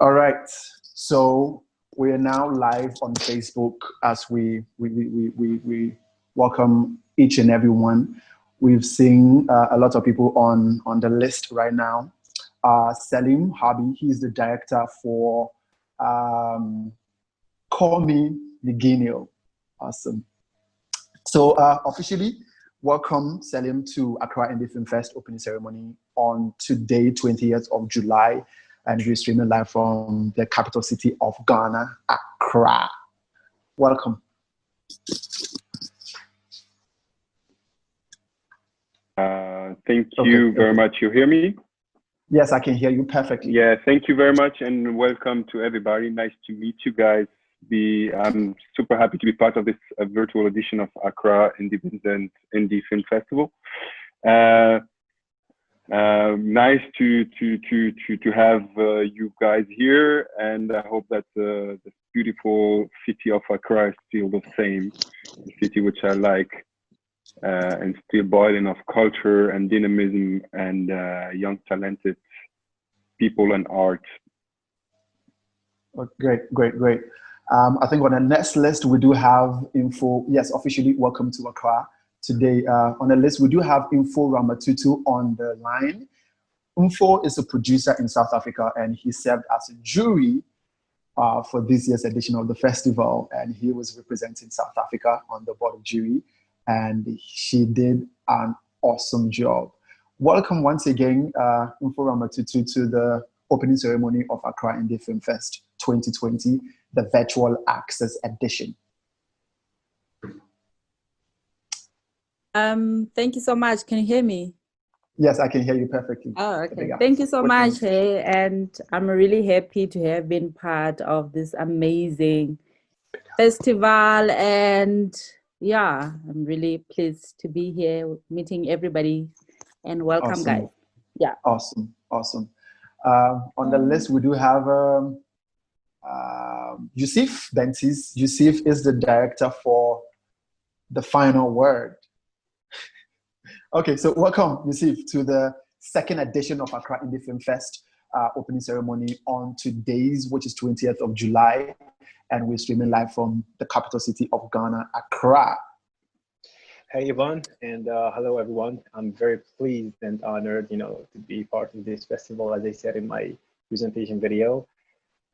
All right. So we are now live on Facebook as we welcome each and every one. We've seen a lot of people on the list right now. Salim Habi, he's the director for um, Call Me Nigenio. Awesome. So officially, welcome Salim to Accra Indie Film Fest opening ceremony on today, 20th of July, and we're streaming live from the capital city of Ghana, Accra. Welcome. Thank you very much. You hear me? Yes, I can hear you perfectly. Yeah, thank you very much, and welcome to everybody. Nice to meet you guys. I'm super happy to be part of this virtual edition of Accra Independent Indie Film Festival. Nice to have you guys here, and I hope that the beautiful city of Accra is still the same, the city which I like, and still boiling of culture and dynamism and young talented people and art. Oh, great. I think on the next list we do have Info. Yes, officially welcome to Accra. Today on the list we do have Info Ramatutu on the line. Info is a producer in South Africa, and he served as a jury for this year's edition of the festival, and he was representing South Africa on the board of jury, and she did an awesome job. Welcome once again, Info Ramatutu, to the opening ceremony of Accra Indie Film Fest 2020, the virtual access edition. Thank you so much. Can you hear me? Yes, I can hear you perfectly. Oh, okay. Thank you so much. Hey, and I'm really happy to have been part of this amazing festival. And yeah, I'm really pleased to be here, meeting everybody, and welcome, awesome. Guys. Yeah. Awesome. On the list, we do have Yusuf Bentis. Yusuf is the director for The Final Word. Okay, so welcome, Yusuf, to the second edition of Accra Indie Film Fest opening ceremony on today's, which is 20th of July, and we're streaming live from the capital city of Ghana, Accra. Hey, Yvonne, and hello, everyone. I'm very pleased and honored, to be part of this festival, as I said in my presentation video.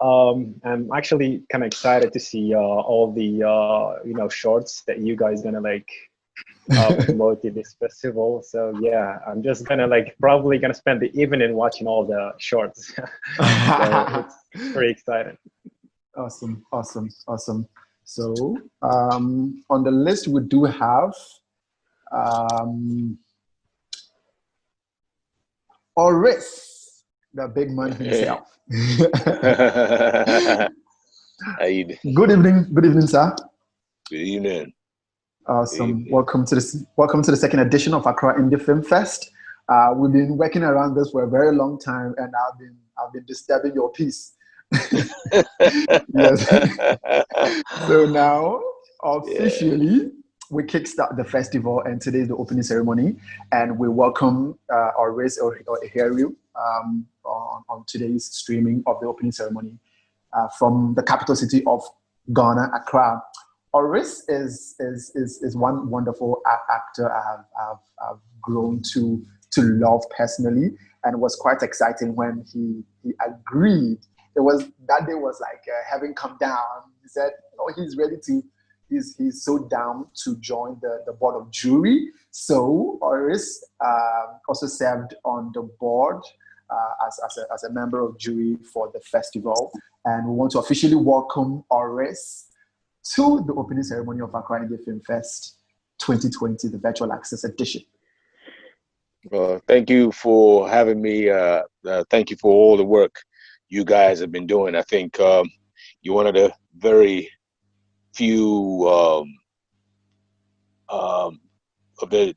I'm actually kind of excited to see all the, shorts that you guys gonna promote in this festival. So yeah, I'm just probably gonna spend the evening watching all the shorts. So it's pretty exciting. Awesome. So on the list we do have Oris, the big man himself. Good evening, sir. Good evening. Awesome. Welcome to the second edition of Accra Indie Film Fest. We've been working around this for a very long time, and I've been disturbing your peace. Yes. So now officially we kickstart the festival, and today is the opening ceremony, and we welcome Oris Oheru on today's streaming of the opening ceremony from the capital city of Ghana, Accra. Oris is one wonderful actor I've grown to love personally, and was quite exciting when he agreed. That day was like heaven come down. He said, he's ready to. He's so down to join the board of jury. So Oris also served on the board as a member of jury for the festival, and we want to officially welcome Oris to the opening ceremony of Accra Indie Film Fest 2020, the virtual access edition. Thank you for having me. Thank you for all the work you guys have been doing. I think you're one of the very few of the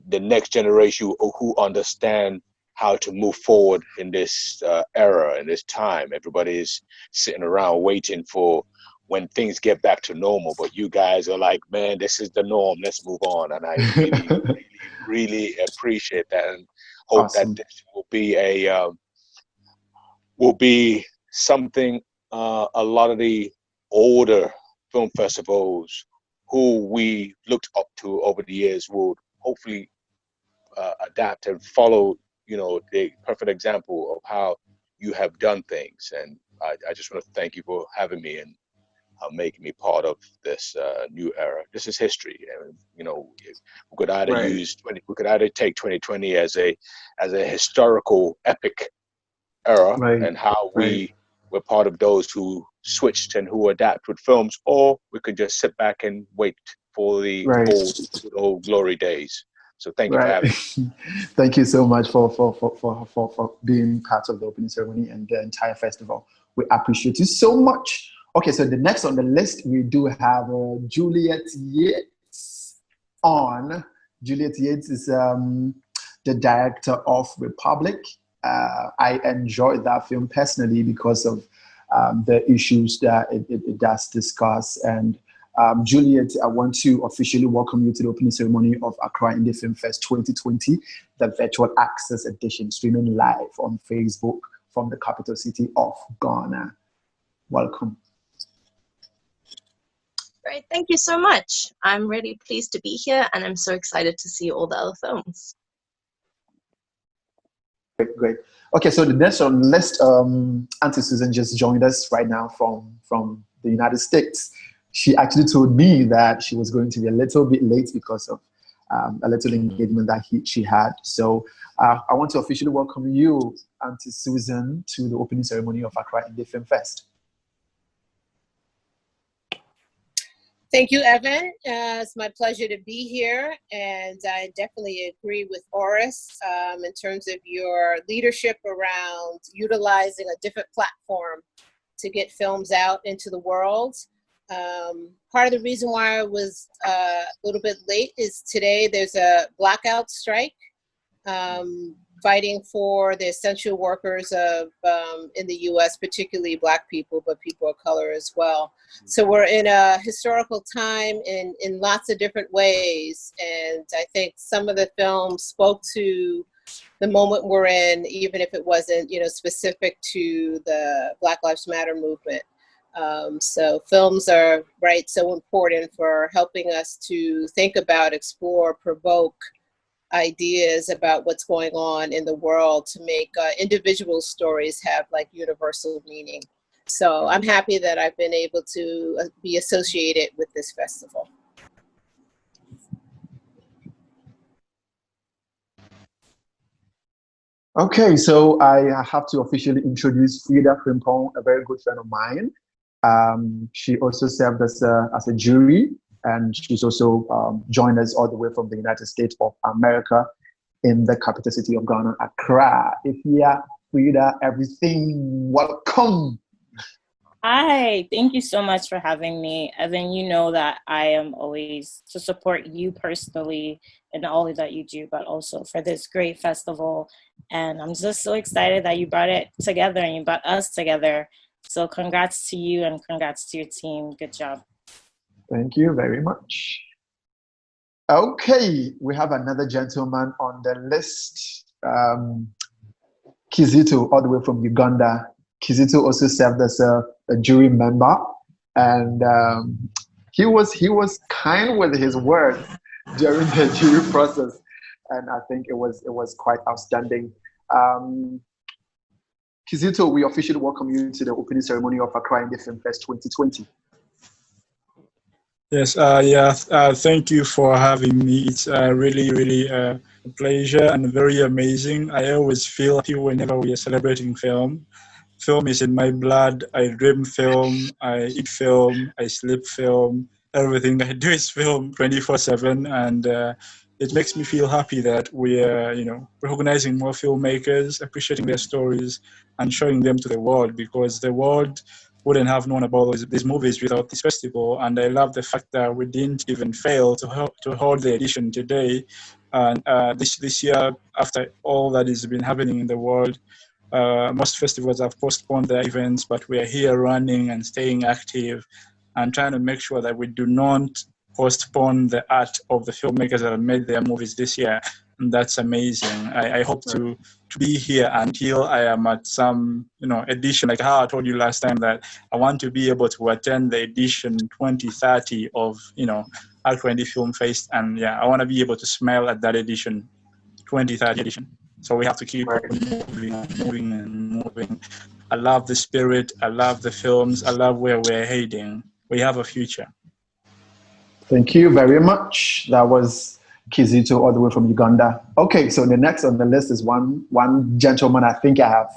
next generation who understand how to move forward in this era, in this time. Everybody is sitting around waiting for when things get back to normal, but you guys are like, man, this is the norm, let's move on. And I really appreciate that, and hope that this will be something a lot of the older film festivals who we looked up to over the years would hopefully adapt and follow, the perfect example of how you have done things. And I just want to thank you for having me and making me part of this new era. This is history, and we could either we could either take 2020 as a historical epic era, and how we were part of those who switched and who adapt with films, or we could just sit back and wait for the old glory days. So thank you for having me. Thank you so much for being part of the opening ceremony and the entire festival. We appreciate you so much. Okay, so the next on the list, we do have Juliet Yates on. Juliet Yates is the director of Republic. I enjoyed that film personally because of the issues that it does discuss. And Juliet, I want to officially welcome you to the opening ceremony of Accra Indie Film Fest 2020, the virtual access edition, streaming live on Facebook from the capital city of Ghana. Welcome. Great, thank you so much. I'm really pleased to be here, and I'm so excited to see all the other films. Great. Okay, so the next on the list, Auntie Susan just joined us right now from the United States. She actually told me that she was going to be a little bit late because of a little engagement that she had. So I want to officially welcome you, Auntie Susan, to the opening ceremony of Accra Indie Film Fest. Thank you, Evan. It's my pleasure to be here, and I definitely agree with Oris in terms of your leadership around utilizing a different platform to get films out into the world. Part of the reason why I was a little bit late is today there's a blackout strike fighting for the essential workers of in the U.S., particularly Black people, but people of color as well. So we're in a historical time in lots of different ways, and I think some of the films spoke to the moment we're in, even if it wasn't, specific to the Black Lives Matter movement. So films are so important for helping us to think about, explore, provoke ideas about what's going on in the world to make individual stories have universal meaning. So I'm happy that I've been able to be associated with this festival. Okay, so I have to officially introduce Frida Frimpong, a very good friend of mine. She also served as a jury, and she's also joined us all the way from the United States of America in the capital city of Ghana, Accra. Ifya, Frida, everything, welcome. Hi, thank you so much for having me. Evan, you know that I am always to support you personally in all that you do, but also for this great festival. And I'm just so excited that you brought it together and you brought us together. So congrats to you and congrats to your team. Good job. Thank you very much. Okay, we have another gentleman on the list. Kizito, all the way from Uganda. Kizito also served as a jury member, and he was kind with his words during the jury process, and I think it was quite outstanding. Kizito, we officially welcome you to the opening ceremony of Accra Indie Film Fest 2020. Yes, thank you for having me. It's really a pleasure and very amazing. I always feel happy whenever we are celebrating film. Film is in my blood. I dream film, I eat film, I sleep film. Everything I do is film 24/7, and it makes me feel happy that we are, recognizing more filmmakers, appreciating their stories, and showing them to the world, because the world wouldn't have known about these movies without this festival. And I love the fact that we didn't even fail to hold the edition today. And this year, after all that has been happening in the world, most festivals have postponed their events, but we are here running and staying active and trying to make sure that we do not postpone the art of the filmmakers that have made their movies this year. And that's amazing. I hope to to be here until I am at some, edition, like how I told you last time that I want to be able to attend the edition 2030 of, AiF2020 Filmfest. And yeah, I want to be able to smile at that edition, 2030 edition. So we have to keep moving. I love the spirit. I love the films. I love where we're heading. We have a future. Thank you very much. That was Kizito all the way from Uganda. Okay, so the next on the list is one gentleman I think I have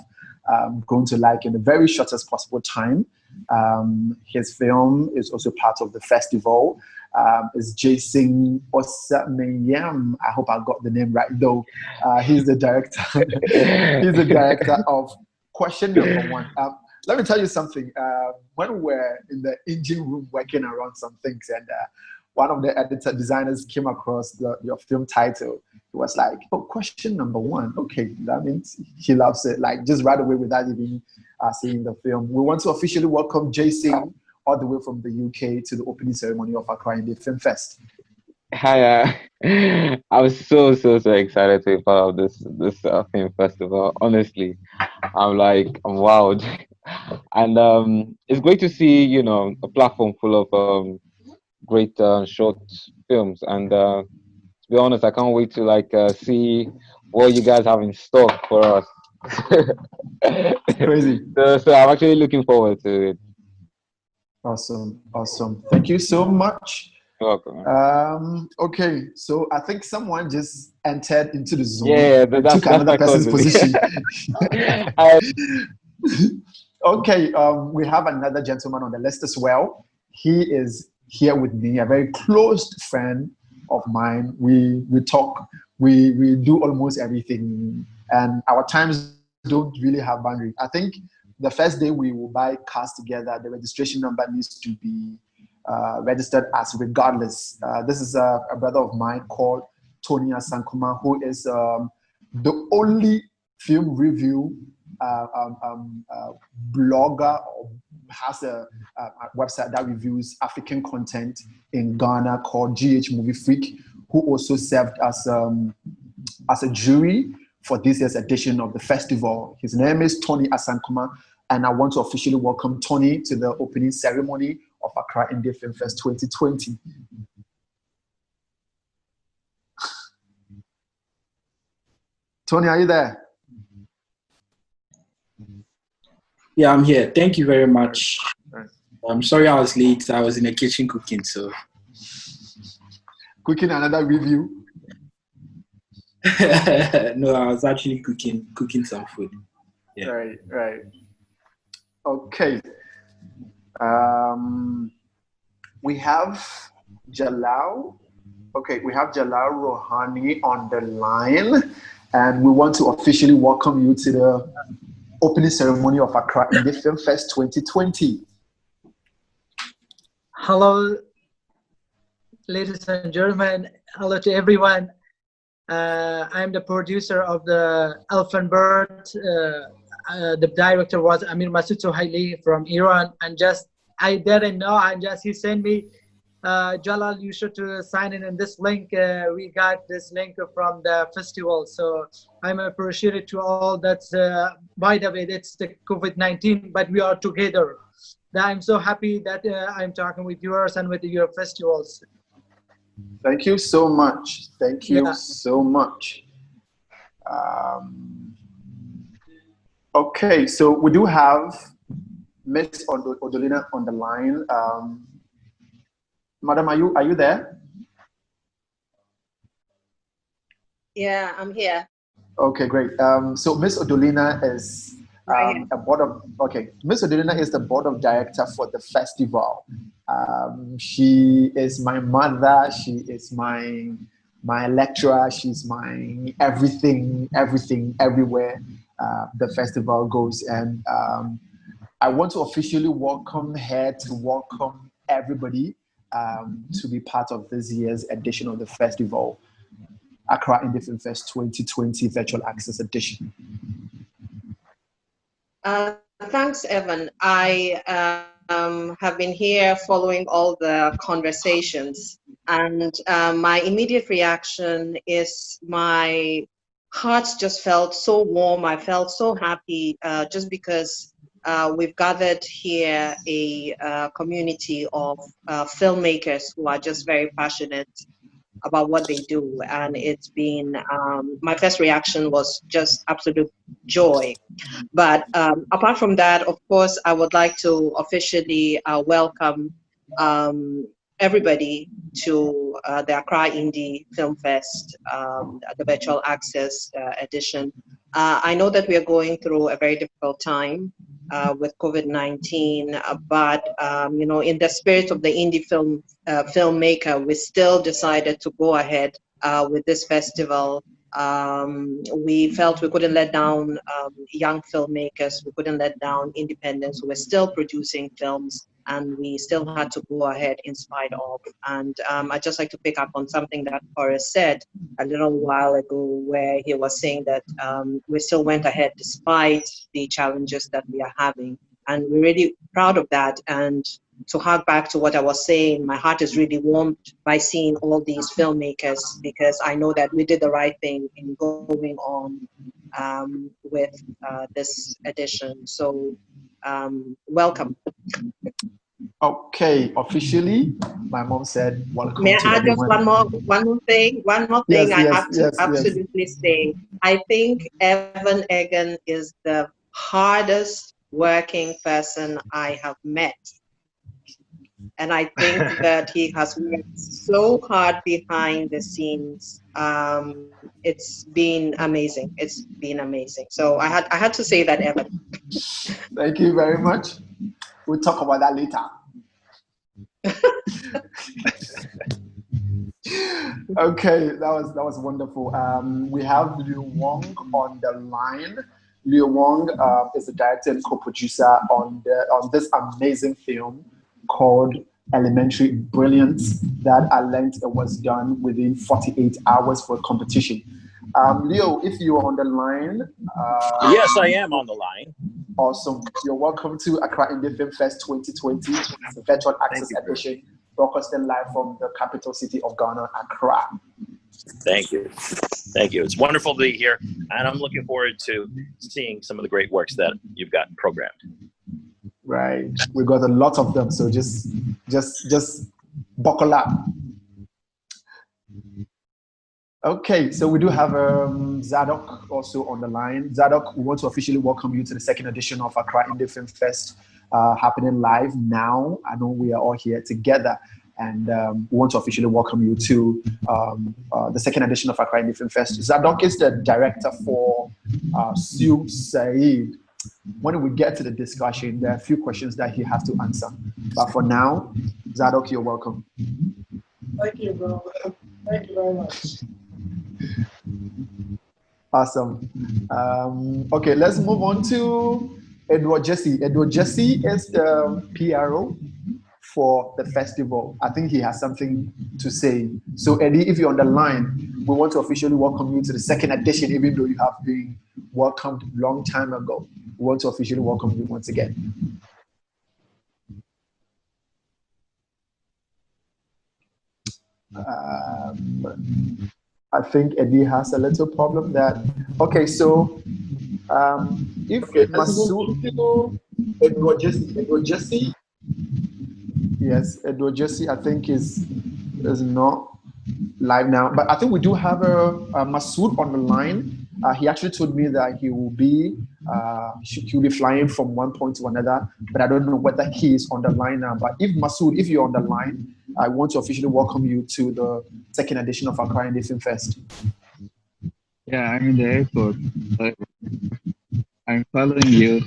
going to like in the very shortest possible time. His film is also part of the festival. Is Jason Osameyam. I hope I got the name right, though. He's the director. He's the director of Question Number One. Let me tell you something. When we're in the engine room working around some things, and one of the editor designers came across your film title. He was like, "Oh, Question Number One. Okay, that means he loves it." Like just right away without even seeing the film. We want to officially welcome Jason all the way from the UK to the opening ceremony of Accra Indie Film Fest. Hi, I was so excited to be part of this film festival. Honestly, I'm wowed, and it's great to see a platform full of great short films. And to be honest, I can't wait to see what you guys have in stock for us. Crazy. So I'm actually looking forward to it. Awesome. Thank you so much. You're welcome. Okay, so I think someone just entered into the Zoom and took another person's position. Okay, we have another gentleman on the list as well. He is here with me, a very close friend of mine. We talk, we do almost everything, and our times don't really have boundaries. I think the first day we will buy cars together, the registration number needs to be registered as regardless. This is a brother of mine called Tony Asankuma, who is the only film review blogger, or has a website that reviews African content in Ghana called GH Movie Freak, who also served as a jury for this year's edition of the festival. His name is Tony Asankuma, and I want to officially welcome Tony to the opening ceremony of Accra Indie Film Fest 2020. Tony, are you there? Yeah, I'm here. Thank you very much. I'm sorry I was late. I was in the kitchen cooking, so. Cooking another review? No, I was actually cooking some food. Yeah. Right. Okay. We have Jalal. Okay, we have Jalal Rohani on the line, and we want to officially welcome you to the opening ceremony of Accra Indie Film Fest 2020. Hello, ladies and gentlemen. Hello to everyone. I'm the producer of the Elephant Bird. The director was Amir Masoud Sohaili from Iran, and I didn't know, and he sent me, Jalal, you should sign in this link. We got this link from the festival, so I'm appreciative to all that. By the way, it's the COVID-19, but we are together. I'm so happy that I'm talking with yours and with your festivals. Thank you so much. Thank you so much. Okay, so we do have Miss Odolina on the line. Madam, are you there? Yeah, I'm here. Okay, great. So Miss Odolina is Miss Odolina is the board of director for the festival. She is my mother. She is my lecturer. She's my everything, everywhere the festival goes. And I want to officially welcome her, to welcome everybody to be part of this year's edition of the festival, Accra Indie Film Fest 2020 Virtual Access Edition. Thanks, Evan. I have been here following all the conversations, and my immediate reaction is my hearts just felt so warm. I felt so happy just because we've gathered here a community of filmmakers who are just very passionate about what they do. And it's been, my first reaction was just absolute joy. But apart from that, of course, I would like to officially welcome everybody to the Accra Indie Film Fest, the virtual access edition. I know that we are going through a very difficult time with COVID-19, but you know, in the spirit of the indie filmmaker, we still decided to go ahead with this festival. We felt we couldn't let down young filmmakers, we couldn't let down independents who were still producing films, and we still had to go ahead in spite of. And I'd just like to pick up on something that Horace said a little while ago, where he was saying that we still went ahead despite the challenges that we are having. And we're really proud of that. And to hark back to what I was saying, my heart is really warmed by seeing all these filmmakers, because I know that we did the right thing in going on with this edition. So welcome. Okay, officially, my mom said welcome May to I add just everyone. one more thing Yes, I yes, have to yes, yes. absolutely say. I think Evan Egan is the hardest working person I have met. And I think that he has worked so hard behind the scenes. It's been amazing. It's been amazing. So I had to say that, Evan. Thank you very much. We'll talk about that later. Okay, that was wonderful. We have Liu Wong on the line. Liu Wong is the director and co-producer on this amazing film called Elementary Brilliance that I learned it was done within 48 hours for a competition. Leo, if you are on the line. Yes, I am on the line. Awesome. You're welcome to Accra Indie Film Fest 2020. It's a virtual access edition, broadcasting live from the capital city of Ghana, Accra. Thank you. Thank you. It's wonderful to be here, and I'm looking forward to seeing some of the great works that you've got programmed. Right. We got a lot of them, so just buckle up. Okay, so we do have Zadok also on the line. Zadok, we want to officially welcome you to the second edition of Accra Indie Film Fest, happening live now. I know we are all here together, and we want to officially welcome you to the second edition of Accra Indie Film Fest. Zadok is the director for Sue Said. When we get to the discussion, there are a few questions that he has to answer. But for now, Zadok, you're welcome. Thank you, bro. Thank you very much. Awesome. Okay, let's move on to Edward Jesse. Edward Jesse is the PRO for the festival. I think he has something to say. So Eddie, if you're on the line, we want to officially welcome you to the second edition, even though you have been welcomed a long time ago. We want to officially welcome you once again. I think Eddie has a little problem that. Okay, so if Masood, Edward Jesse, yes, Edward Jesse, I think is not live now, but I think we do have a Masood on the line. He actually told me that he will be flying from one point to another, but I don't know whether he is on the line now. But if Masood, if you're on the line, I want to officially welcome you to the second edition of Accra Indie Film Fest. Yeah, I'm in the airport. I'm following you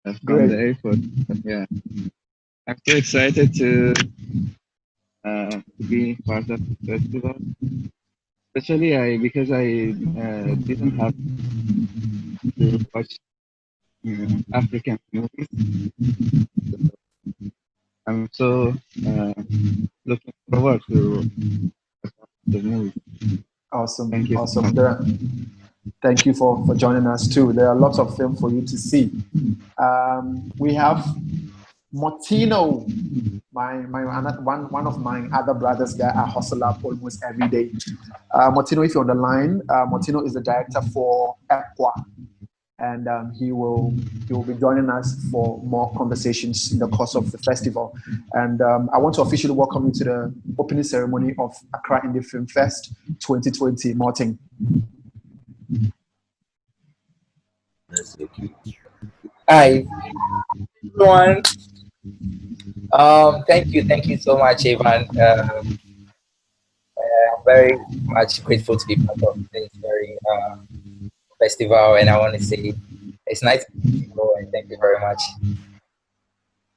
from the airport. Yeah, I'm so excited to be part of the festival. Especially because I didn't have to watch African movies. I'm so looking forward to the movie. Awesome. Thank you. Awesome. Thank you for joining us too. There are lots of film for you to see. We have Martino. one of my other brothers that I hustle up almost every day. Motino, if you're on the line, Motino is the director for EPWA, and he will be joining us for more conversations in the course of the festival. And I want to officially welcome you to the opening ceremony of Accra Indie Film Fest 2020. Martin. Hi, everyone. Thank you so much, Ivan. I'm very much grateful to be part of this very festival, and I want to say it's nice to meet you, and thank you very much.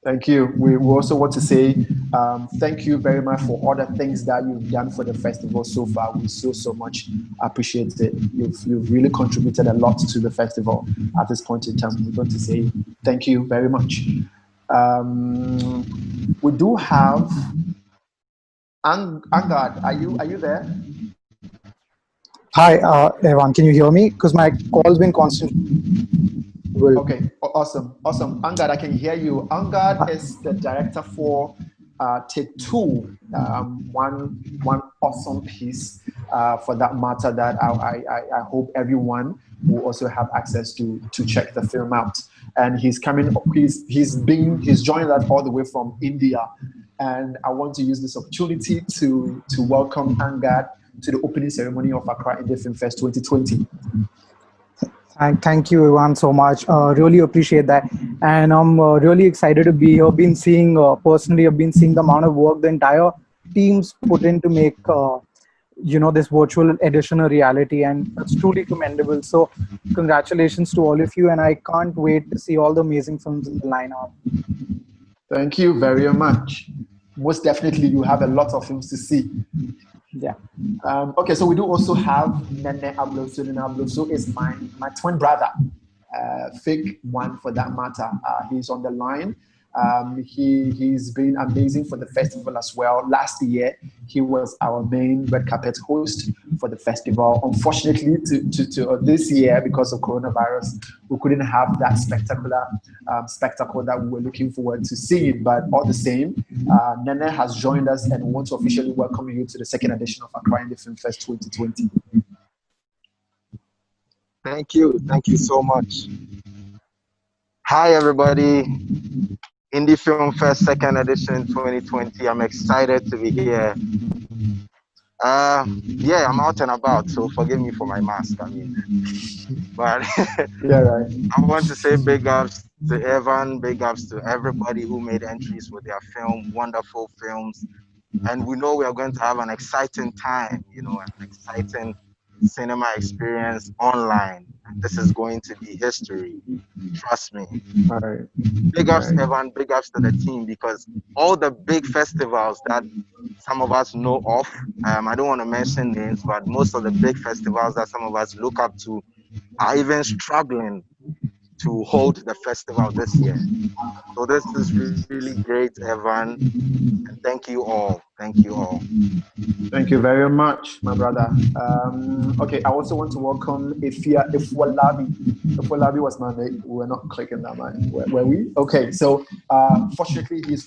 Thank you. We also want to say thank you very much for all the things that you've done for the festival so far. We so much appreciate it. You've really contributed a lot to the festival at this point in time. We're going to say thank you very much. We do have Angad. Are you there? Hi, Evan. Can you hear me? Because my call's been constant. Okay, awesome. Angad, I can hear you. Angad is the director for Take Two, one awesome piece for that matter that I hope everyone will also have access to check the film out. And he's coming. He's joined us all the way from India, and I want to use this opportunity to welcome Angad to the opening ceremony of Accra Indie Film Fest 2020. Thank you, Ivan, so much. Really appreciate that, and I'm really excited to be here. Personally, I've been seeing the amount of work the entire teams put in to make this virtual edition a reality, and that's truly commendable. So, congratulations to all of you, and I can't wait to see all the amazing films in the lineup. Thank you very much. Most definitely, you have a lot of films to see. Yeah. Okay, so we do also have Nene Abloso. Nene Abloso is my twin brother, fake one for that matter. He's on the line. He's been amazing for the festival as well. Last year, he was our main red carpet host for the festival. Unfortunately, to this year, because of coronavirus, we couldn't have that spectacular spectacle that we were looking forward to seeing. But all the same, Nene has joined us, and we want to officially welcome you to the second edition of Accra Indie Film Fest 2020. Thank you so much. Hi, everybody. Indie Film Fest second edition 2020. I'm excited to be here. Yeah, I'm out and about, so forgive me for my mask. But yeah, right. I want to say big ups to Evan, big ups to everybody who made entries with their film, wonderful films. And we know we are going to have an exciting time, an exciting cinema experience online. This is going to be history. Trust me. All right. Big ups, Evan, big ups to the team, because all the big festivals that some of us know of, I don't want to mention names, but most of the big festivals that some of us look up to are even struggling to hold the festival this year. So this is really great, Evan, and thank you all. Thank you all. Thank you very much, my brother. Okay, I also want to welcome AiF2020. AiF2020 was my name. We were not clicking that, man. Were we? Okay, so fortunately, he's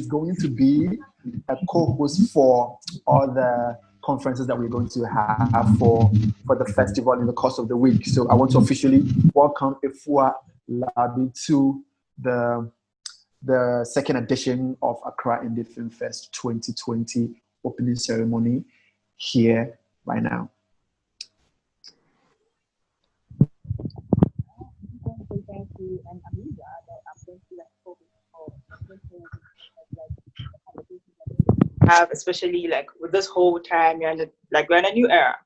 going to be a co-host for all the conferences that we're going to have for the festival in the course of the week. So I want to officially welcome AiF2020 to the second edition of Accra Indie Film Fest 2020 opening ceremony here right now. Thank you, and I'm really glad that I'm going to have, especially like with this whole time, we're in a new era.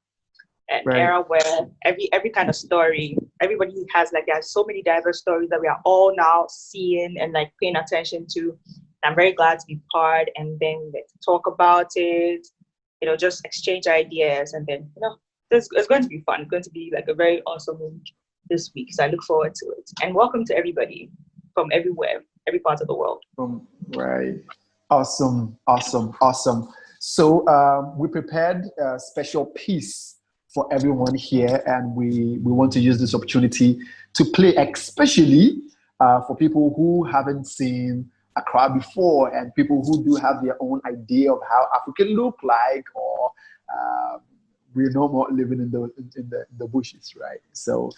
An era where every kind of story, everybody has there's so many diverse stories that we are all now seeing and paying attention to. I'm very glad to be part, and then talk about it, just exchange ideas, and then it's going to be fun. It's going to be a very awesome week this week, so I look forward to it. And welcome to everybody from everywhere, every part of the world. Right. Awesome. So we prepared a special piece for everyone here, and we want to use this opportunity to play, especially for people who haven't seen Accra before, and people who do have their own idea of how Africa look like, or we're no more living in the bushes, right? So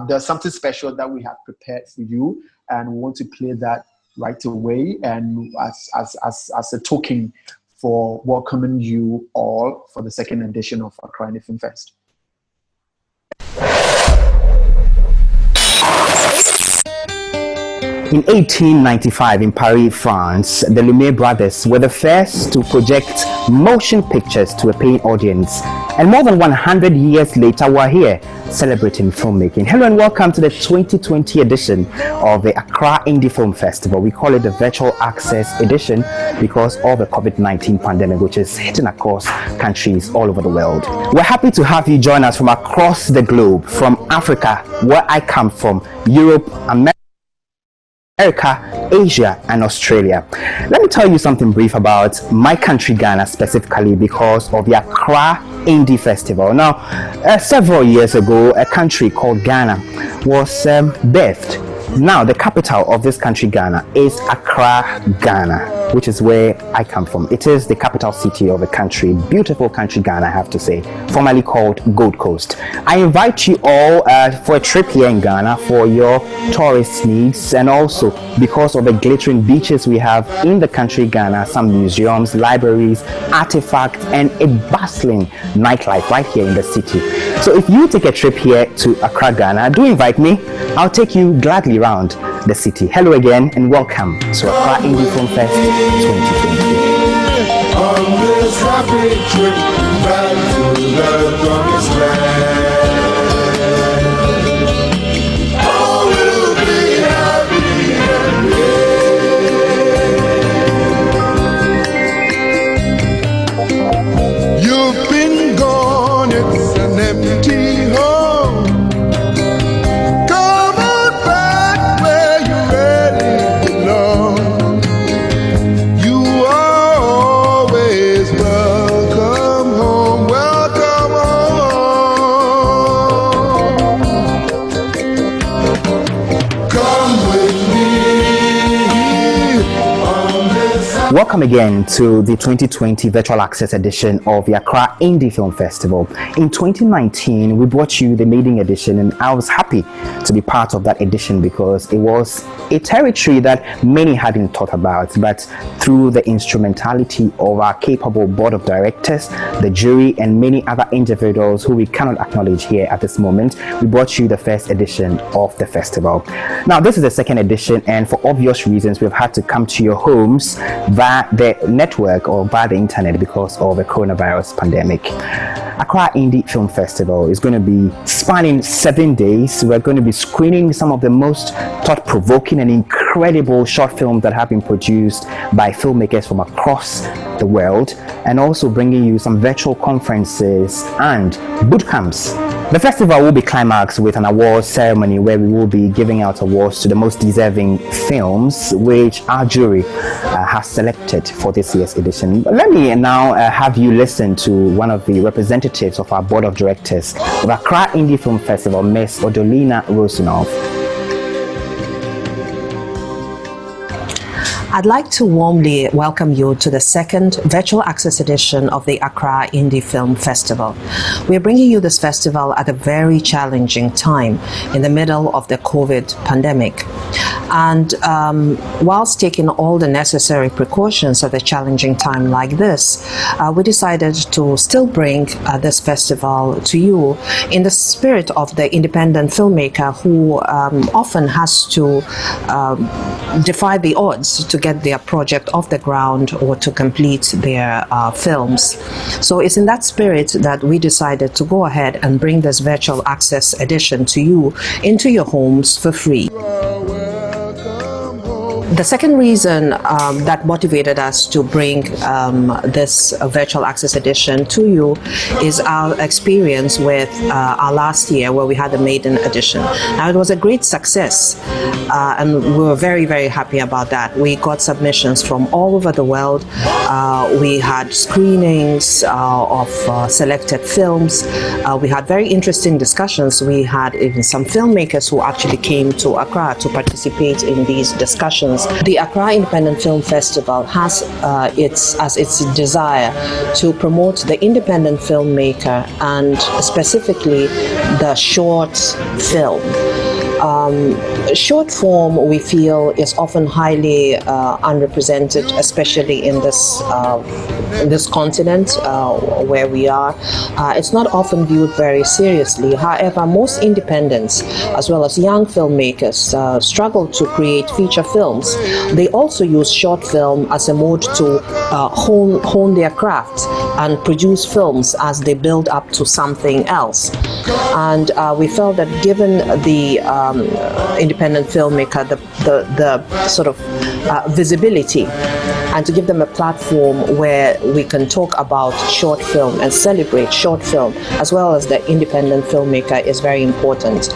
there's something special that we have prepared for you, and we want to play that right away, and as a token for welcoming you all for the second edition of Accra Indie Filmfest. In 1895 in Paris, France, the Lumiere brothers were the first to project motion pictures to a paying audience. And more than 100 years later, we're here celebrating filmmaking. Hello and welcome to the 2020 edition of the Accra Indie Film Festival. We call it the Virtual Access Edition because of the COVID-19 pandemic, which is hitting across countries all over the world. We're happy to have you join us from across the globe, from Africa, where I come from, Europe, America, Asia, and Australia. Let me tell you something brief about my country, Ghana, specifically because of the Accra Indie Festival. Now, several years ago, a country called Ghana was birthed. Now, the capital of this country, Ghana, is Accra, Ghana, which is where I come from. It is the capital city of the country, beautiful country, Ghana, I have to say, formerly called Gold Coast. I invite you all for a trip here in Ghana for your tourist needs, and also because of the glittering beaches we have in the country, Ghana, some museums, libraries, artifacts, and a bustling nightlife right here in the city. So if you take a trip here to Accra, Ghana, do invite me. I'll take you gladly around the city. Hello again and welcome to Accra Indie Film Fest 2020. On this happy trip back to the promised land. Oh, we'll be happy again. You've been gone, it's an empty home. Welcome again to the 2020 Virtual Access edition of the Accra Indie Film Festival. In 2019, we brought you the maiden edition, and I was happy to be part of that edition because it was a territory that many hadn't thought about, but through the instrumentality of our capable board of directors, the jury, and many other individuals who we cannot acknowledge here at this moment, we brought you the first edition of the festival. Now, this is the second edition, and for obvious reasons, we've had to come to your homes via the network or via the internet because of the coronavirus pandemic. Accra Indie Film Festival is going to be spanning 7 days. We're going to be screening some of the most thought-provoking and incredible short films that have been produced by filmmakers from across the world, and also bringing you some virtual conferences and boot camps. The festival will be climaxed with an awards ceremony where we will be giving out awards to the most deserving films, which our jury has selected for this year's edition. But let me now have you listen to one of the representatives of our board of directors of Accra Indie Film Festival, Ms. Odolina Rosunov. I'd like to warmly welcome you to the second virtual access edition of the Accra Indie Film Festival. We're bringing you this festival at a very challenging time in the middle of the COVID pandemic. And whilst taking all the necessary precautions at a challenging time like this, we decided to still bring this festival to you in the spirit of the independent filmmaker who often has to defy the odds to get their project off the ground or to complete their films. So it's in that spirit that we decided to go ahead and bring this virtual access edition to you into your homes for free. The second reason that motivated us to bring this virtual access edition to you is our experience with our last year where we had the maiden edition. Now, it was a great success and we were very, very happy about that. We got submissions from all over the world. We had screenings of selected films. We had very interesting discussions. We had even some filmmakers who actually came to Accra to participate in these discussions. The Accra Independent Film Festival has its desire to promote the independent filmmaker and specifically the short film. Short form, we feel, is often highly underrepresented, especially in this continent where we are. It's not often viewed very seriously. However, most independents, as well as young filmmakers, struggle to create feature films. They also use short film as a mode to hone their craft and produce films as they build up to something else. And we felt that given the independent filmmaker the sort of visibility, and to give them a platform where we can talk about short film and celebrate short film as well as the independent filmmaker is very important.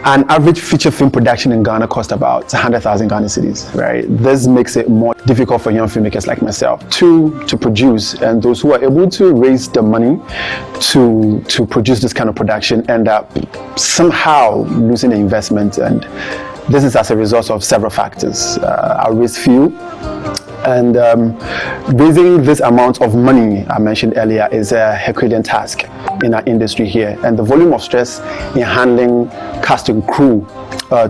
An average feature film production in Ghana costs about 100,000 Ghana cedis, right? This makes it more difficult for young filmmakers like myself to produce, and those who are able to raise the money to produce this kind of production end up somehow losing the investment, and this is as a result of several factors. I'll raise few. And raising this amount of money I mentioned earlier is a Herculean task in our industry here, and the volume of stress in handling cast and crew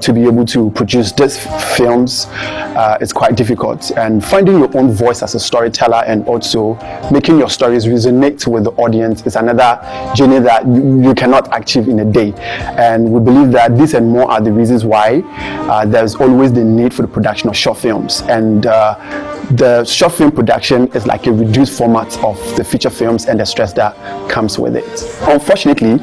to be able to produce these films is quite difficult, and finding your own voice as a storyteller and also making your stories resonate with the audience is another journey that you cannot achieve in a day. And we believe that these and more are the reasons why there's always the need for the production of short films, and the short film production is like a reduced format of the feature films and the stress that comes with it. Unfortunately,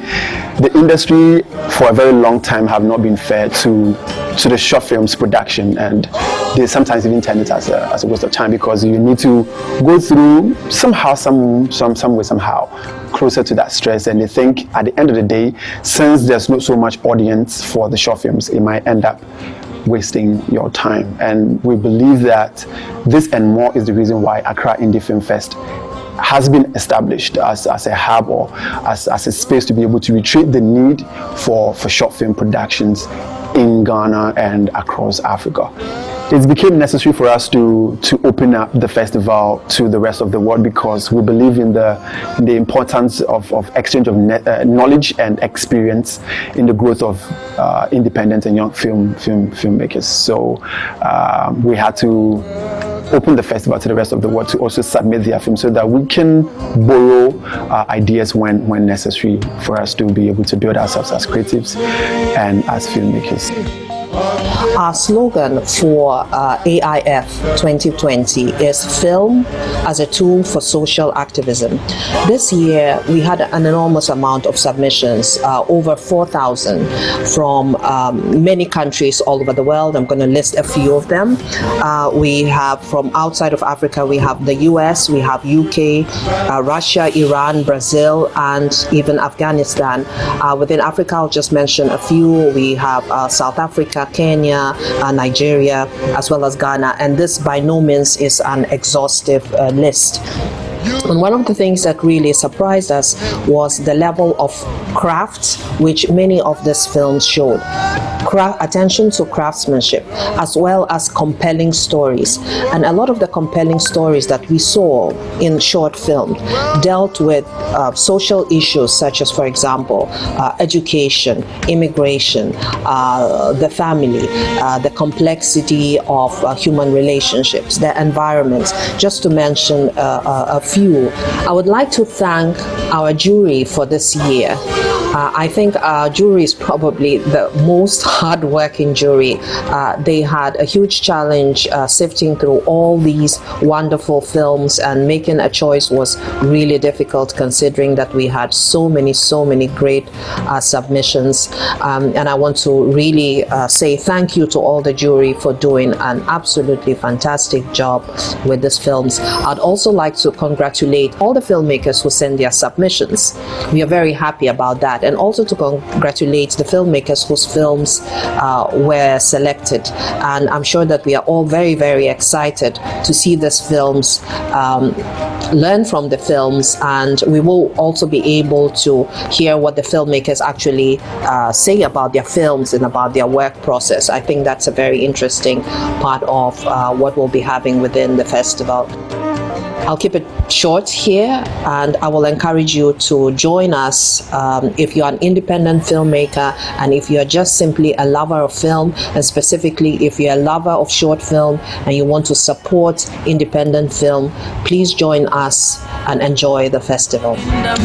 the industry for a very long time have not been fair to the short films production, and they sometimes even turn it as a waste of time, because you need to go through somehow, some way, somehow closer to that stress, and they think at the end of the day, since there's not so much audience for the short films, it might end up wasting your time. And we believe that this and more is the reason why Accra Indie Film Fest has been established as a hub or as a space to be able to retrieve the need for short film productions in Ghana and across Africa. It became necessary for us to open up the festival to the rest of the world, because we believe in the importance of exchange of knowledge and experience in the growth of independent and young filmmakers. So we had to open the festival to the rest of the world to also submit their films, so that we can borrow ideas when necessary for us to be able to build ourselves as creatives and as filmmakers. Our slogan for AiF2020 is Film as a Tool for Social Activism. This year, we had an enormous amount of submissions, over 4,000 from many countries all over the world. I'm going to list a few of them. We have from outside of Africa, we have the US, we have UK, Russia, Iran, Brazil, and even Afghanistan. Within Africa, I'll just mention a few. We have South Africa, Kenya, Nigeria, as well as Ghana, and this by no means is an exhaustive list. And one of the things that really surprised us was the level of craft which many of these films showed. Attention to craftsmanship, as well as compelling stories. And a lot of the compelling stories that we saw in short film dealt with social issues such as, for example, education, immigration, the family, the complexity of human relationships, the environment, just to mention a few. I would like to thank our jury for this year. I think our jury is probably the most hard-working jury. They had a huge challenge sifting through all these wonderful films, and making a choice was really difficult, considering that we had so many great submissions. And I want to really say thank you to all the jury for doing an absolutely fantastic job with these films. I'd also like to congratulate all the filmmakers who sent their submissions. We are very happy about that. And also to congratulate the filmmakers whose films were selected. And I'm sure that we are all very excited to see these films learn from the films, and we will also be able to hear what the filmmakers actually say about their films and about their work process. I think that's a very interesting part of what we'll be having within the festival. I'll keep it short here, and I will encourage you to join us if you're an independent filmmaker, and if you're just simply a lover of film, and specifically if you're a lover of short film and you want to support independent film, please join us and enjoy the festival.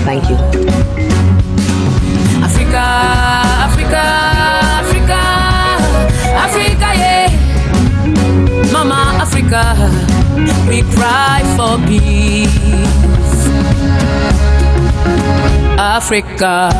Thank you. Africa, Africa, Africa, Africa, yeah. Mama Africa, we cry for peace. Africa.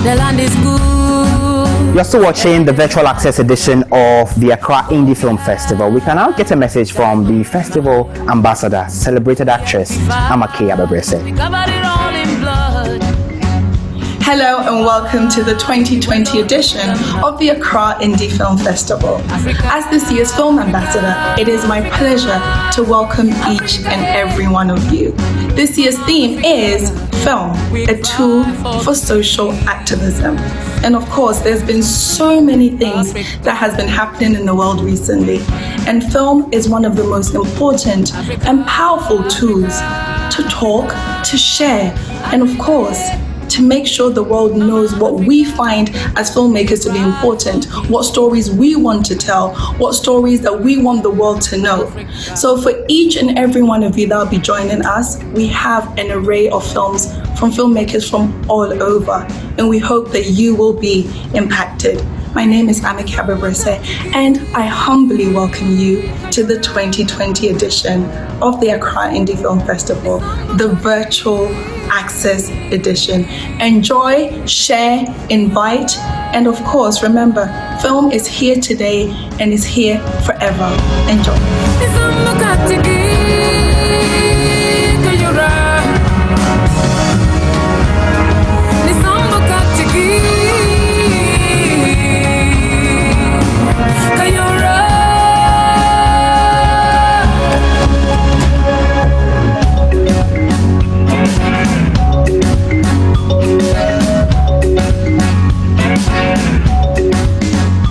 The land is good. You're still watching the virtual access edition of the Accra Indie Film Festival. We can now get a message from the festival ambassador, celebrated actress Amake Abebrese. We covered it all in blood. Hello and welcome to the 2020 edition of the Accra Indie Film Festival. As this year's film ambassador, it is my pleasure to welcome each and every one of you. This year's theme is Film, a tool for social activism. And of course, there's been so many things that has been happening in the world recently. And film is one of the most important and powerful tools to talk, to share, and of course, to make sure the world knows what we find as filmmakers to be important, what stories we want to tell, what stories that we want the world to know. So for each and every one of you that will be joining us, we have an array of films from filmmakers from all over, and we hope that you will be impacted. My name is Amake Abebrese, and I humbly welcome you to the 2020 edition of the Accra Indie Film Festival, the virtual access edition. Enjoy, share, invite, and of course, remember, film is here today and is here forever. Enjoy.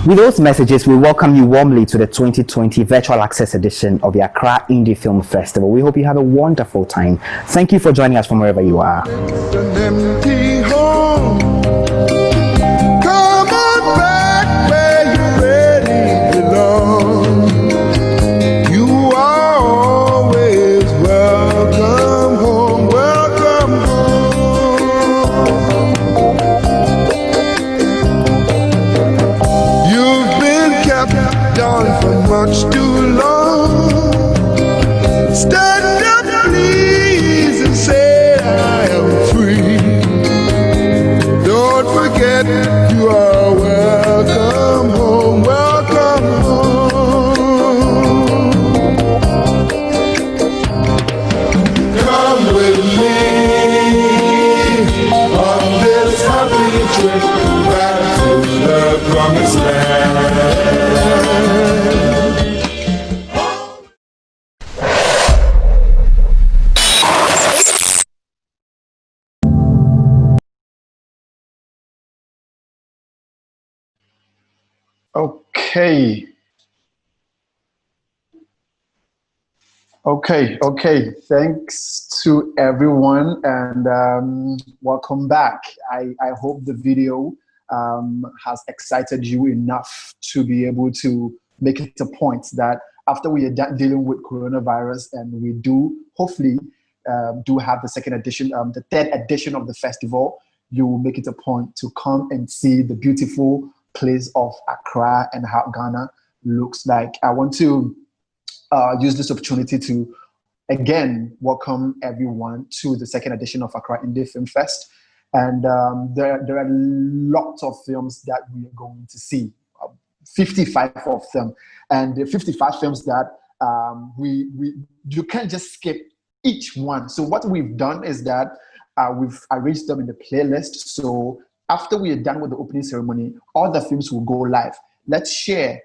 With those messages, we welcome you warmly to the 2020 virtual access edition of the Accra Indie Film Festival. We hope you have a wonderful time. Thank you for joining us from wherever you are. An empty home. Come on back where you really belong. You are always welcome home, welcome home. You've been kept down for much too long. Stand up, please, and say I am free. Don't forget you are welcome home, welcome home. Come with me on this happy trip back to the promised land. Okay. Thanks to everyone, and welcome back. I hope the video has excited you enough to be able to make it a point that after we are done dealing with coronavirus, and we do hopefully do have the second edition, the third edition of the festival, you will make it a point to come and see the beautiful place of Accra and how Ghana looks like. I want to use this opportunity to again welcome everyone to the second edition of Accra Indie Film Fest. And there are lots of films that we are going to see, 55 of them. And the 55 films that you can't just skip each one. So what we've done is that we've arranged them in the playlist. So after we are done with the opening ceremony, all the films will go live. Let's share.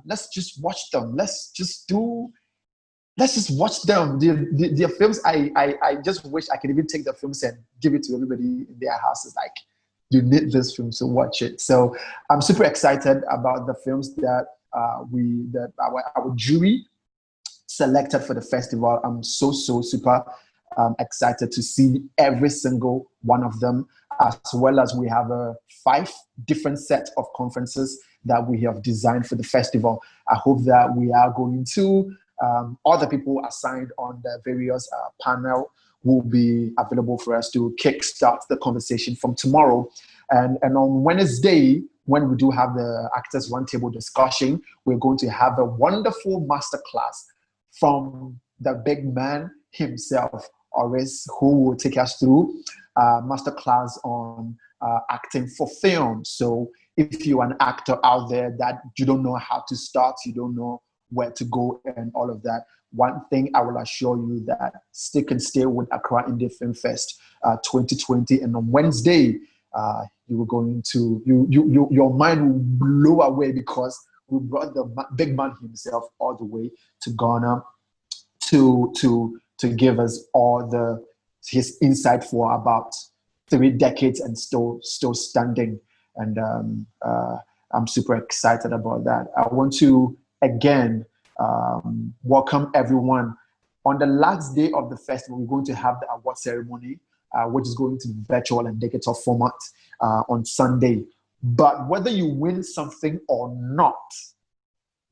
Let's just watch them. Let's just watch them. The films, I just wish I could even take the films and give it to everybody in their houses. Like, you need this film, so watch it. So I'm super excited about the films that our jury selected for the festival. I'm so super excited to see every single one of them, as well as we have 5 different sets of conferences that we have designed for the festival. I hope that we are going to, all the people assigned on the various panel will be available for us to kickstart the conversation from tomorrow. And on Wednesday, when we do have the Actors Roundtable discussion, we're going to have a wonderful masterclass from the big man himself, Oris, who will take us through a masterclass on acting for film. So if you're an actor out there that you don't know how to start, you don't know where to go and all of that, one thing I will assure you that stick and stay with Accra Indie Film Fest 2020. And on Wednesday, you are going to, your mind will blow away, because we brought the big man himself all the way to Ghana to give us all his insight for about 3 decades and still standing. And I'm super excited about that. I want to again welcome everyone. On the last day of the festival, we're going to have the award ceremony, which is going to be virtual and digital format on Sunday. But whether you win something or not,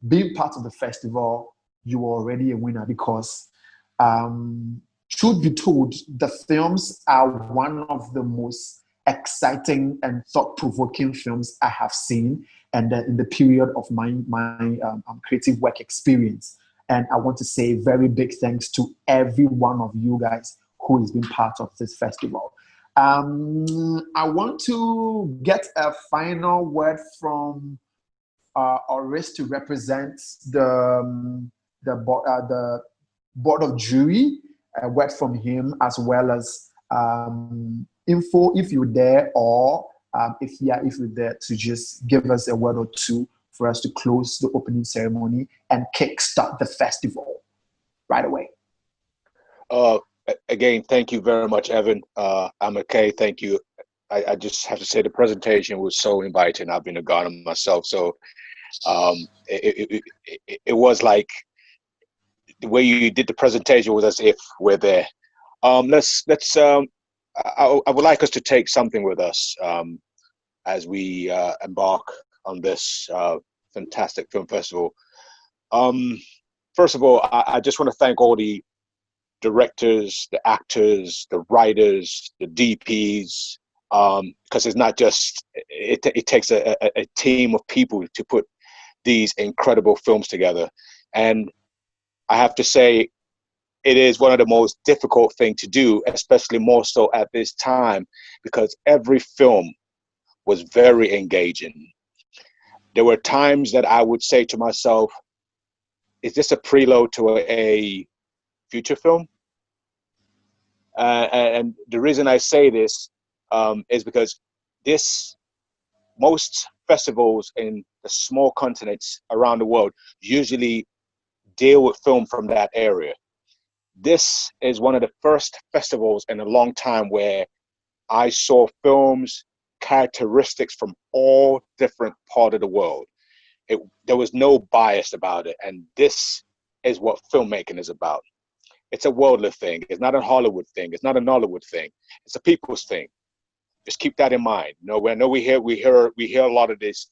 being part of the festival, you are already a winner, because truth be told, the films are one of the most exciting and thought-provoking films I have seen, and in the period of my creative work experience. And I want to say very big thanks to every one of you guys who has been part of this festival. I want to get a final word from Oris to represent the board of jury, a word from him, as well as info if you're there, or if you're there, to just give us a word or two for us to close the opening ceremony and kickstart the festival right away. Again, thank you very much, Evan. I'm okay. Thank you. I just have to say the presentation was so inviting. I've been to Ghana myself, so it was like the way you did the presentation was as if we're there. I would like us to take something with us as we embark on this fantastic film festival. First of all, I just want to thank all the directors, the actors, the writers, the DPs, because it's not just, it takes a team of people to put these incredible films together. And I have to say, it is one of the most difficult things to do, especially more so at this time, because every film was very engaging. There were times that I would say to myself, is this a preload to a feature film? And the reason I say this is because most festivals in the small continents around the world usually deal with film from that area. This is one of the first festivals in a long time where I saw films, characteristics from all different parts of the world. There was no bias about it, and this is what filmmaking is about. It's a worldly thing. It's not a Hollywood thing. It's not a Nollywood thing. It's a people's thing. Just keep that in mind. You know, I know we hear a lot of this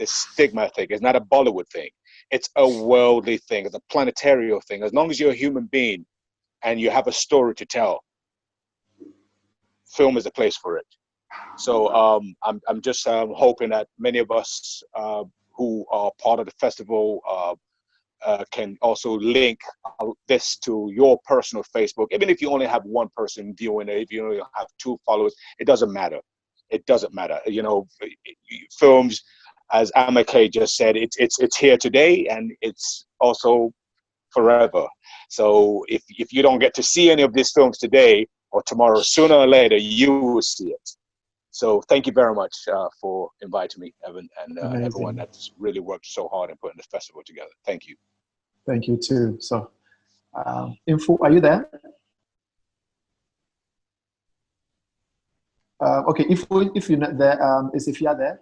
stigma thing. It's not a Bollywood thing. It's a worldly thing. It's a planetary thing. As long as you're a human being and you have a story to tell, film is the place for it. So I'm just hoping that many of us who are part of the festival can also link this to your personal Facebook. Even if you only have one person viewing it, if you only have 2 followers, it doesn't matter. It doesn't matter. You know, films, as Amake just said, it's here today and it's also forever. So if you don't get to see any of these films today or tomorrow, sooner or later you will see it. So thank you very much for inviting me, Evan, and Amazing. everyone that's really worked so hard in putting this festival together. Thank you. Thank you too. So, Info, are you there? Okay, if you're not there, is if you're there?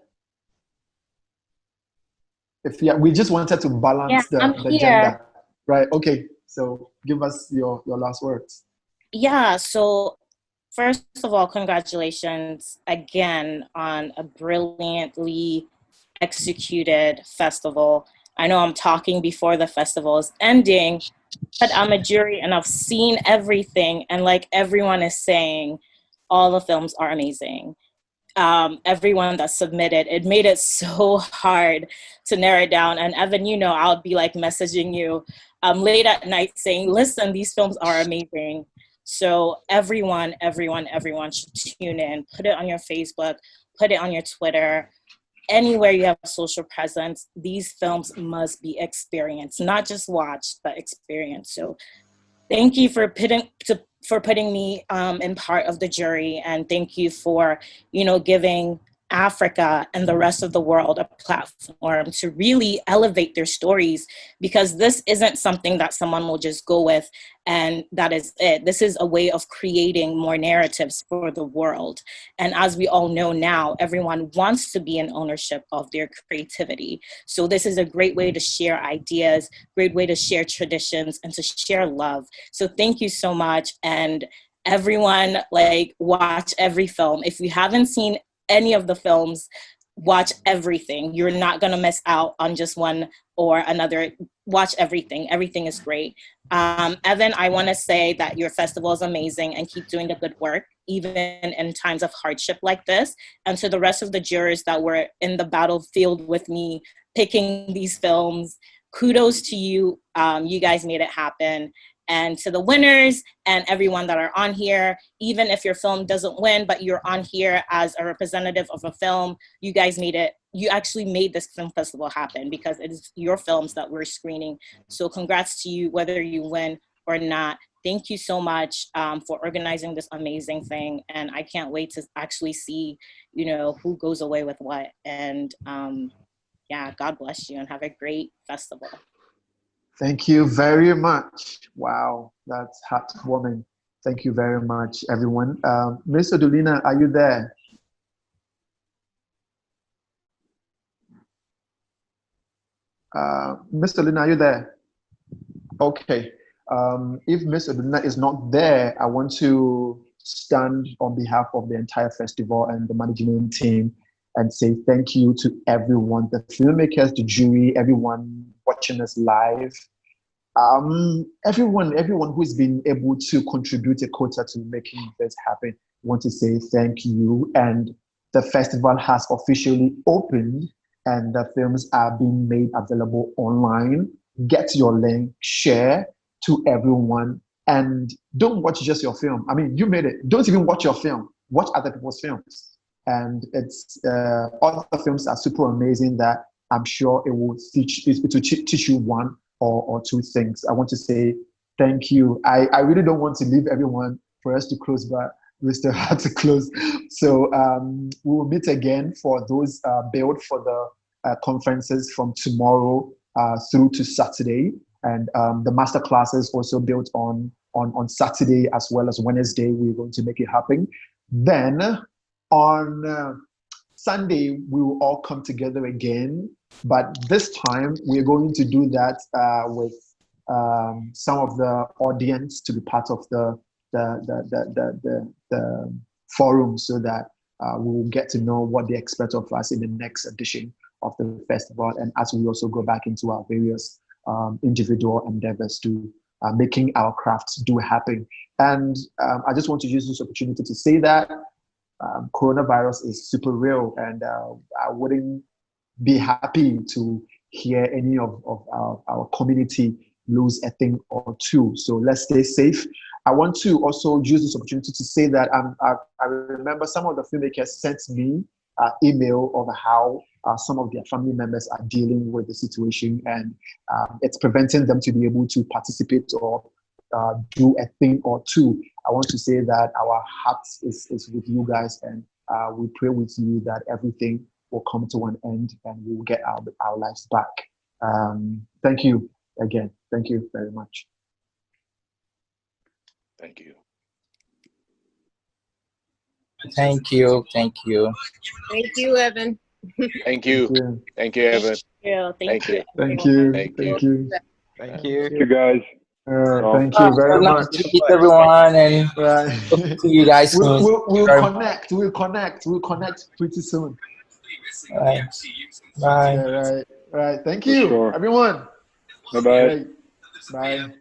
If we just wanted to balance the gender, right? Okay, so give us your last words. Yeah, so first of all, congratulations again on a brilliantly executed festival. I know I'm talking before the festival is ending, but I'm a jury and I've seen everything, and like everyone is saying, all the films are amazing. Everyone that submitted, it made it so hard to narrow it down. And Evan, you know, I'll be like messaging you late at night saying, listen, these films are amazing. So everyone should tune in, put it on your Facebook, put it on your Twitter, anywhere you have social presence. These films must be experienced, not just watched, but experienced. So thank you for putting me in part of the jury, and thank you for, you know, giving Africa and the rest of the world a platform to really elevate their stories, because this isn't something that someone will just go with and that is it. This is a way of creating more narratives for the world. And as we all know now, everyone wants to be in ownership of their creativity. So this is a great way to share ideas, great way to share traditions, and to share love. So thank you so much. And everyone, like, watch every film. If you haven't seen any of the films, watch everything. You're not going to miss out on just one or another. Watch everything. Everything is great. Evan, I want to say that your festival is amazing, and keep doing the good work, even in times of hardship like this. And to the rest of the jurors that were in the battlefield with me, picking these films, kudos to you. You guys made it happen. And to the winners and everyone that are on here, even if your film doesn't win, but you're on here as a representative of a film, you guys made it. You actually made this film festival happen, because it is your films that we're screening. So congrats to you, whether you win or not. Thank you so much for organizing this amazing thing. And I can't wait to actually see, you know, who goes away with what. And yeah, God bless you and have a great festival. Thank you very much. Wow, that's heartwarming. Thank you very much, everyone. Ms. Odulina, are you there? Ms. Odulina, are you there? Okay. If Ms. Odulina is not there, I want to stand on behalf of the entire festival and the management team and say thank you to everyone, the filmmakers, the jury, everyone watching us live. Everyone who's been able to contribute a quota to making this happen, I want to say thank you. And the festival has officially opened, and the films are being made available online. Get your link, share to everyone, and don't watch just your film. I mean, you made it. Don't even watch your film. Watch other people's films. And it's all the films are super amazing that I'm sure it will teach you one or two things. I want to say thank you. I really don't want to leave everyone for us to close, but we still have to close. So we will meet again for those build for the conferences from tomorrow through to Saturday. And the master classes also built on Saturday as well as Wednesday. We're going to make it happen. Then on Sunday, we will all come together again, but this time we're going to do that with some of the audience to be part of the forum, so that we will get to know what they expect of us in the next edition of the festival, and as we also go back into our various individual endeavors to making our crafts do happen. And I just want to use this opportunity to say that coronavirus is super real, and I wouldn't be happy to hear any of our community lose a thing or two. So let's stay safe. I want to also use this opportunity to say that I remember some of the filmmakers sent me email of how some of their family members are dealing with the situation, and it's preventing them to be able to participate or do a thing or two. I want to say that our hearts is with you guys, and we pray with you that everything will come to an end and we will get our lives back. Thank you again. Thank you very much. Thank you. Thank you. Thank you. Thank you, Evan. Thank you. Thank you, Evan. Thank you. Thank you. Thank Thank you. you. Thank you. Thank you, guys. Thank you very Nice much. to meet everyone, and Right. see you guys soon. We'll Very connect. We'll connect pretty soon. Right. Bye. Yeah, right. Thank For you, sure. everyone. Bye-bye. Right. Bye.